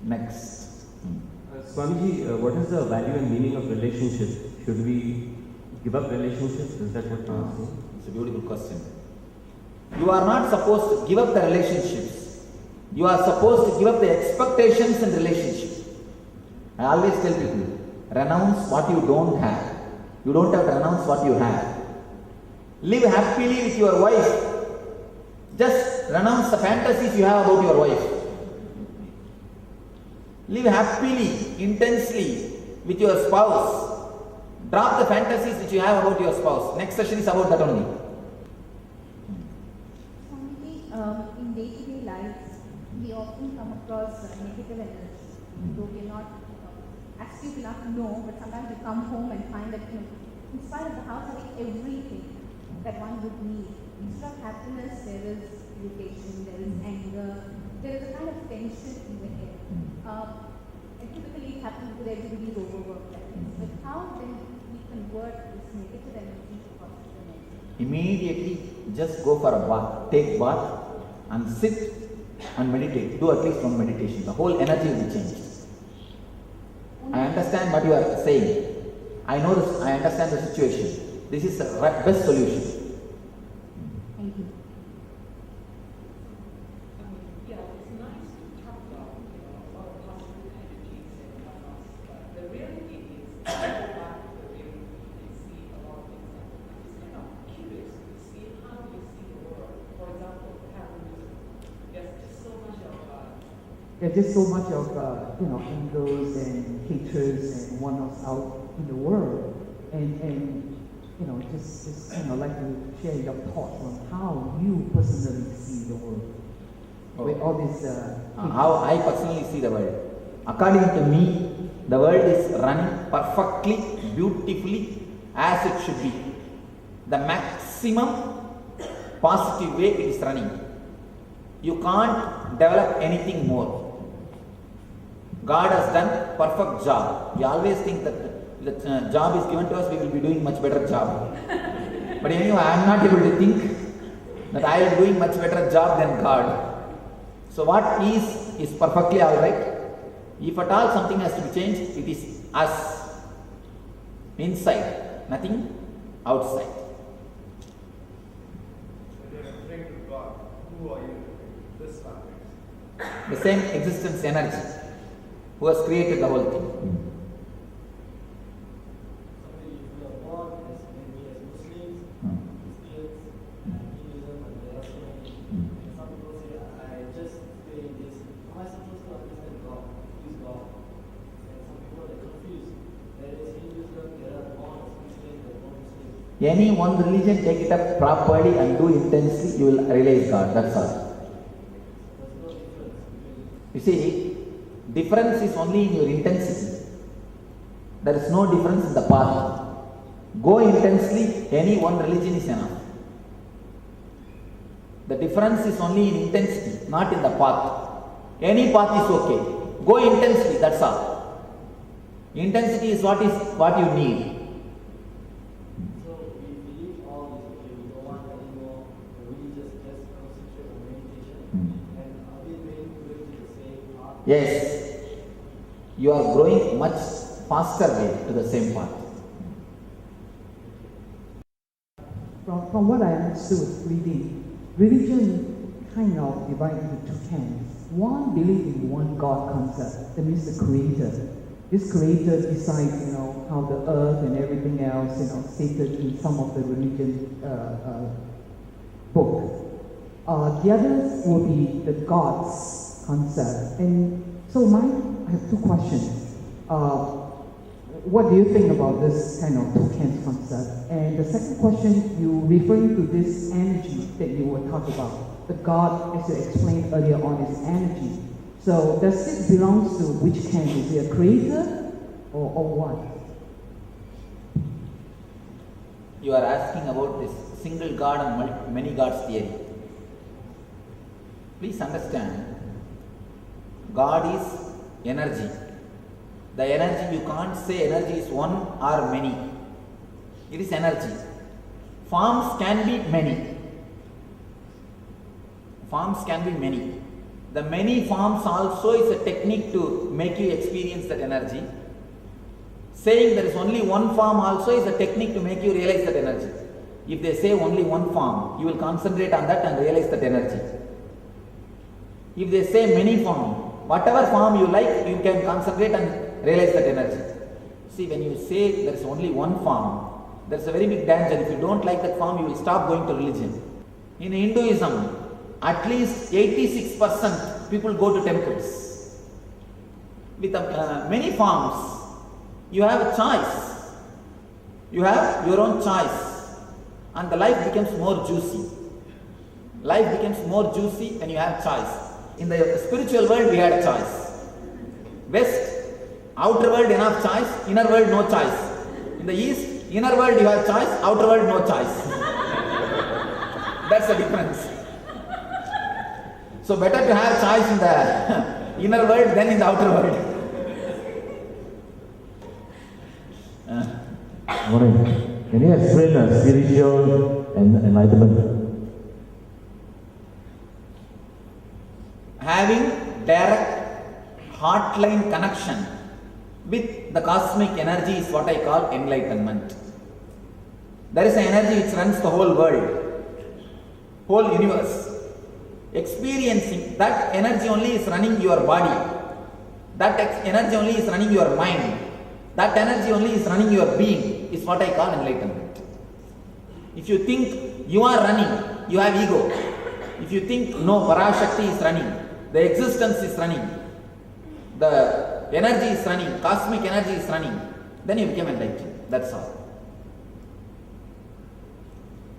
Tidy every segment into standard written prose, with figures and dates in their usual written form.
Next. Swamiji, what is the value and meaning of relationship? Should we give up relationships? Is that what you're saying? It's a beautiful question. You are not supposed to give up the relationships. You are supposed to give up the expectations in relationship. I always tell people, renounce what you don't have. You don't have to renounce what you have. Live happily with your wife. Just renounce the fantasies you have about your wife. Live happily, intensely with your spouse. Drop the fantasies which you have about your spouse. Next session is about that only. In day-to-day life, we often come across negative energy. Though we are not astute enough to know, but sometimes you come home and find that in spite of the house having everything that one would need, instead of happiness, there is irritation, there is anger, there is a kind of tension in the air. And typically it happens because everybody is overworked like this. But how then we convert this negative energy to positive energy? Immediately just go for a bath. Take bath and sit and meditate. Do at least one meditation. The whole energy will be changed. I understand what you are saying. I know this, I understand the situation. This is the best solution. Thank you. Yeah, it's nice to talk about, a lot of positive energies and whatnot, but the reality is, go back to the reality and see a lot of things like that. I'm just kind of curious to see how you see the world. For example, capitalism. There's just so much of There's just so much of angers and hatreds and whatnot out in the world, and just like to share your thoughts on how you personally see the world with all this. How I personally see the world. According to me, the world is running perfectly, beautifully as it should be. The maximum positive way it is running. You can't develop anything more. God has done perfect job. We always think that the job is given to us, we will be doing much better job. But anyway, I am not able to think that I am doing much better job than God. So what is perfectly alright. If at all something has to be changed, it is us. Inside, nothing outside. When you are referring to God, who are you referring to? This fabric. The same existence energy who has created the whole thing. We are born as maybe as Muslims, Christians, Hinduism, and there are so many. And some people say, I just stay in this. How am I supposed to understand God? Who is God? And some people are confused. There is Hinduism, there are born as Christians, there are born Muslims. Any one religion, take it up properly and do intensely, you will realize God. That's all. There's no difference between. You see, difference is only in your intensity. There is no difference in the path. Go intensely, any one religion is enough. The difference is only in intensity, not in the path. Any path is okay. Go intensely, that's all. Intensity is what you need. So we believe all is okay. We don't want any more religious, just concentrate on meditation. And are we going to go to the same path? Yes, you are growing much faster way to the same path. From what I understood reading, religion kind of divided into two camps. One believe in one God concept, that means the creator. This creator decides, how the earth and everything else, stated in some of the religion book. The others will be the God's concept. And so I have two questions. What do you think about this kind of two camps concept? And the second question, you referring to this energy that you were talking about. The God, as you explained earlier on, is energy. So does it belongs to which camp? Is it a creator or what? You are asking about this single God and many gods theory. Please understand, God is energy. The energy, you can't say energy is one or many. It is energy. Forms can be many. Forms can be many. The many forms also is a technique to make you experience that energy. Saying there is only one form also is a technique to make you realize that energy. If they say only one form, you will concentrate on that and realize that energy. If they say many forms, whatever form you like, you can concentrate and realize that energy. See, when you say there is only one form, there is a very big danger. If you don't like that form, you will stop going to religion. In Hinduism, at least 86% people go to temples. With many forms, you have a choice. You have your own choice. And the life becomes more juicy. Life becomes more juicy and you have choice. In the spiritual world, we had a choice. West, outer world enough choice, inner world no choice. In the East, inner world you have choice, outer world no choice. That's the difference. So better to have choice in the inner world than in the outer world. Morning. Can you explain spiritual and enlightenment? Having direct heartline connection with the cosmic energy is what I call enlightenment. There is an energy which runs the whole world, whole universe. Experiencing that energy only is running your body. That energy only is running your mind. That energy only is running your being is what I call enlightenment. If you think you are running, you have ego. If you think no, Parashakti is running, the existence is running, the energy is running, cosmic energy is running, then you become enlightened. That's all.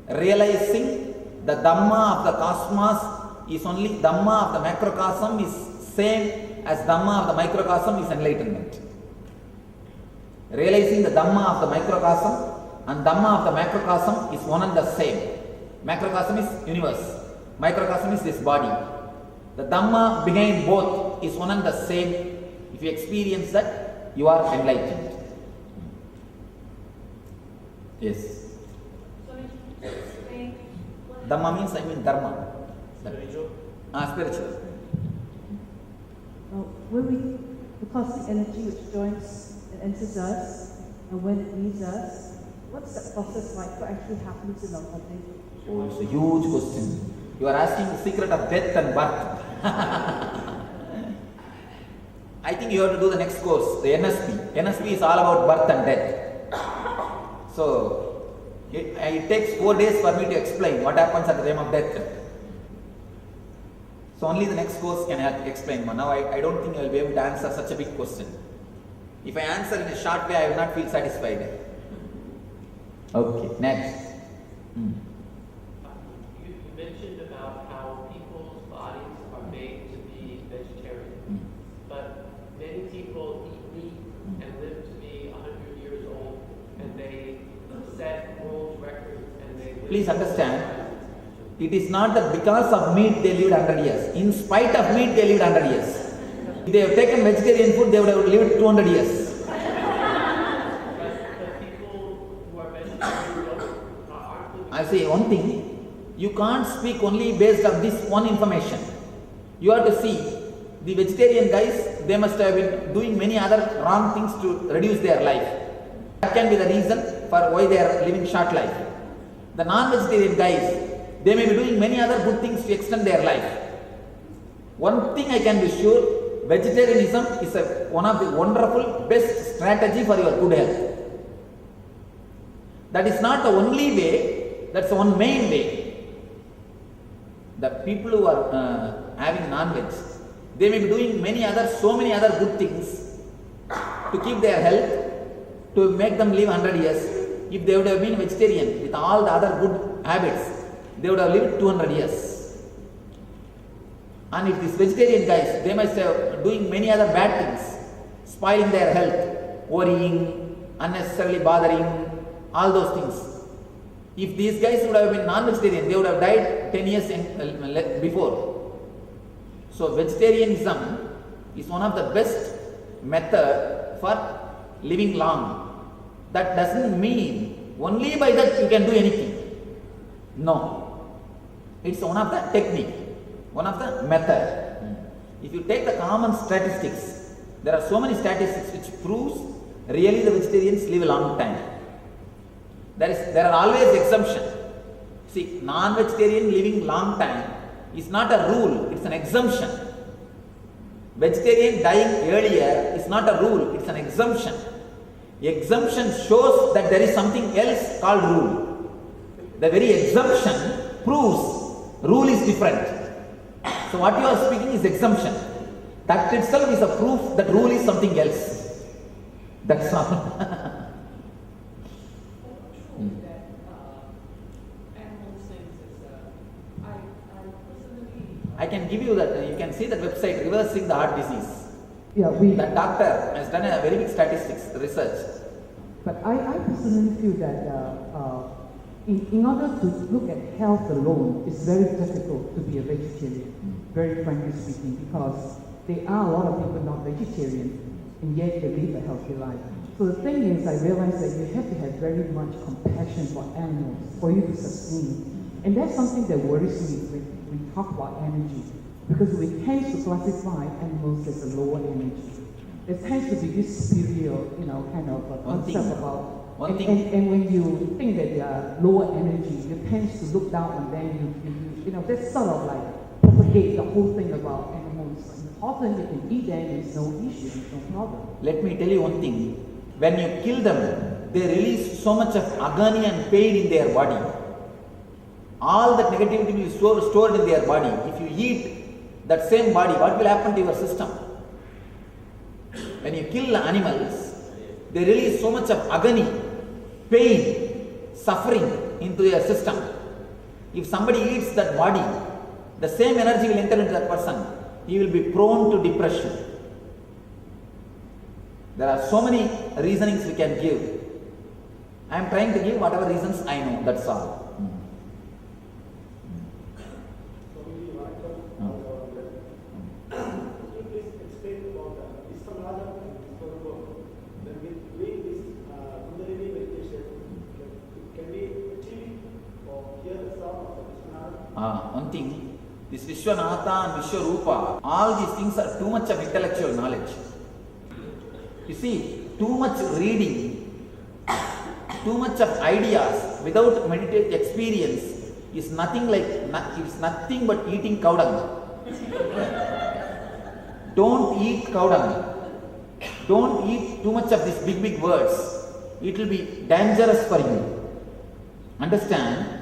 Realizing the Dhamma of the cosmos is only Dhamma of the macrocosm is same as Dhamma of the microcosm is enlightenment. Realizing the Dhamma of the microcosm and Dhamma of the macrocosm is one and the same. Macrocosm is universe, microcosm is this body. The Dhamma behind both is one and the same. If you experience that, you are enlightened. Yes. Dhamma means Dharma. Spiritual? Spiritual. The cosmic energy which joins and enters us, and when it leaves us, what's that process like? What actually happens in our body? Oh, it's a huge question. You are asking the secret of death and birth. I think you have to do the next course, the NSP. NSP is all about birth and death. So, it takes 4 days for me to explain what happens at the time of death. So only the next course can help explain. Now I don't think I will be able to answer such a big question. If I answer in a short way, I will not feel satisfied. Okay, next. You mentioned about how people's bodies are made to be vegetarian, but many people eat meat and live to be 100 years old, and they set world records and they live. Please understand, it is not that because of meat they lived 100 years. In spite of meat they lived 100 years. If they have taken vegetarian food, they would have lived 200 years. But people who are vegetarian aren't living. I say one thing, you can't speak only based on this one information. You have to see, the vegetarian guys, they must have been doing many other wrong things to reduce their life. That can be the reason for why they are living short life. The non-vegetarian guys, they may be doing many other good things to extend their life. One thing I can be sure, vegetarianism is one of the wonderful best strategy for your good health. That is not the only way, that's the one main way. The people who are having non-veg, they may be doing so many other good things to keep their health, to make them live 100 years. If they would have been vegetarian with all the other good habits, they would have lived 200 years. And if these vegetarian guys, they must have doing many other bad things, spoiling their health, worrying, unnecessarily bothering, all those things. If these guys would have been non-vegetarian, they would have died 10 years before. So vegetarianism is one of the best method for living long. That doesn't mean only by that you can do anything. No. It's one of the technique, one of the method. If you take the common statistics, there are so many statistics which proves really the vegetarians live a long time. There are always exceptions. See, non-vegetarian living long time is not a rule, it's an exemption. Vegetarian dying earlier is not a rule, it's an exemption. Exemption shows that there is something else called rule. The very exemption proves rule is different. So what you are speaking is exemption. That itself is a proof that rule is something else. That's all. I can give you that, you can see that website, Reversing the Heart Disease. Yeah, That doctor has done a very big statistics research. But I personally feel that in order to look at health alone, it's very difficult to be a vegetarian, very frankly speaking, because there are a lot of people not vegetarian, and yet they live a healthy life. So the thing is, I realize that you have to have very much compassion for animals for you to sustain. And that's something that worries me when we talk about energy, because we tend to classify animals as a lower energy. There tends to be this superior, kind of concept about. And when you think that they are lower energy, you tend to look down on them. That's sort of like propagate the whole thing about animals. It's important, you can eat them, it's no issue, it's no problem. Let me tell you one thing. When you kill them, they release so much of agony and pain in their body. All that negativity will be stored in their body. If you eat that same body, what will happen to your system? When you kill animals, they release so much of agony, pain, suffering into their system. If somebody eats that body, the same energy will enter into that person. He will be prone to depression. There are so many reasonings we can give. I am trying to give whatever reasons I know, that's all. One thing, this Vishwanatha and Vishwarupa, all these things are too much of intellectual knowledge. You see, too much reading, too much of ideas without meditative experience is nothing but eating cow dung. Don't eat cow dung. Don't eat too much of these big words. It will be dangerous for you. Understand?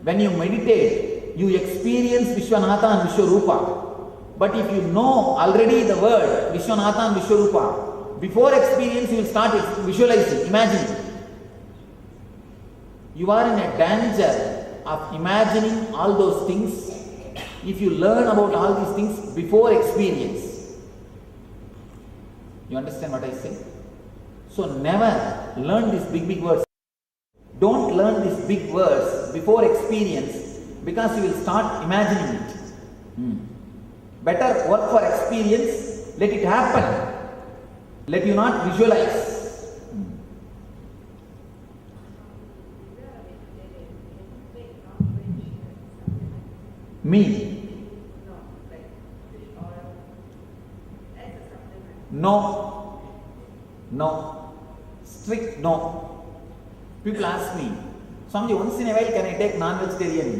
When you meditate, you experience Vishwanatha and Vishwarupa. But if you know already the word Vishwanatha and Vishwarupa, before experience you will start visualizing, imagining. You are in a danger of imagining all those things if you learn about all these things before experience. You understand what I say? So never learn these big words. Don't learn these big words before experience, because you will start imagining it. Better work for experience, let it happen. Let you not visualize. Me? No. Strict no. People ask me, Swamiji, once in a while can I take non-vegetarian?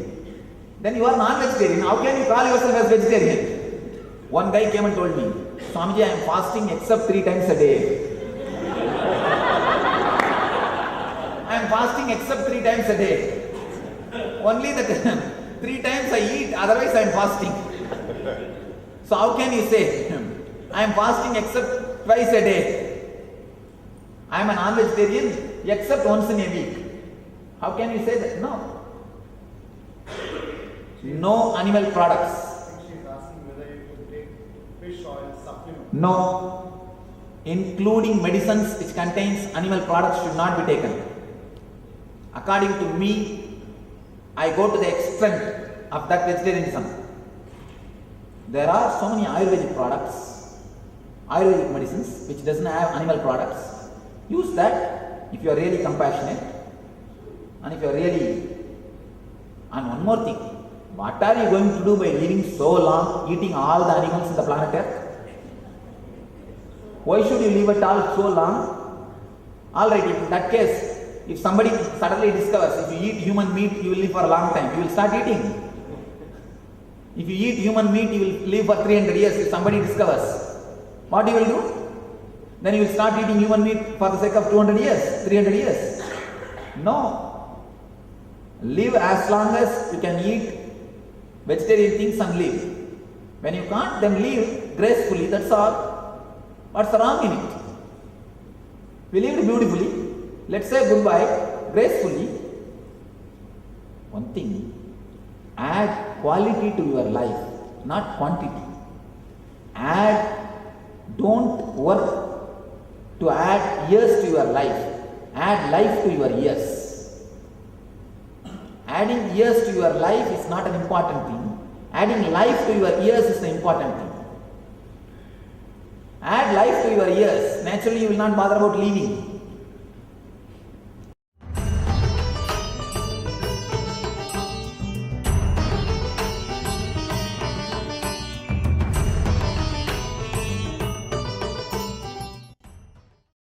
Then you are non-vegetarian, how can you call yourself as vegetarian? One guy came and told me, Swamiji, I am fasting except 3 times a day. I am fasting except 3 times a day. Only that 3 times I eat, otherwise I am fasting. So how can you say, I am fasting except twice a day? I am a non-vegetarian except once in a week. How can you say that? No. No animal products. She is asking whether you could take fish oil supplement. No. Including medicines which contains animal products should not be taken. According to me, I go to the extent of that vegetarianism. There are so many Ayurvedic products, Ayurvedic medicines which doesn't have animal products. Use that if you are really compassionate and if you are really. And one more thing, What are you going to do by living so long, eating all the animals in the planet Earth? Why should you live at all so long? Alright, in that case, if somebody suddenly discovers if you eat human meat, you will live for a long time, you will start eating. If you eat human meat, you will live for 300 years. If somebody discovers, what you will do? Then you will start eating human meat for the sake of 200 years, 300 years. No. Live as long as you can eat vegetarian things and live. When you can't, then live gracefully, that's all. What's wrong in it? We lived beautifully. Let's say goodbye gracefully. One thing, add quality to your life, not quantity. Don't work to add years to your life. Add life to your years. Adding years to your life is not an important thing. Adding life to your years is the important thing. Add life to your years. Naturally, you will not bother about leaving.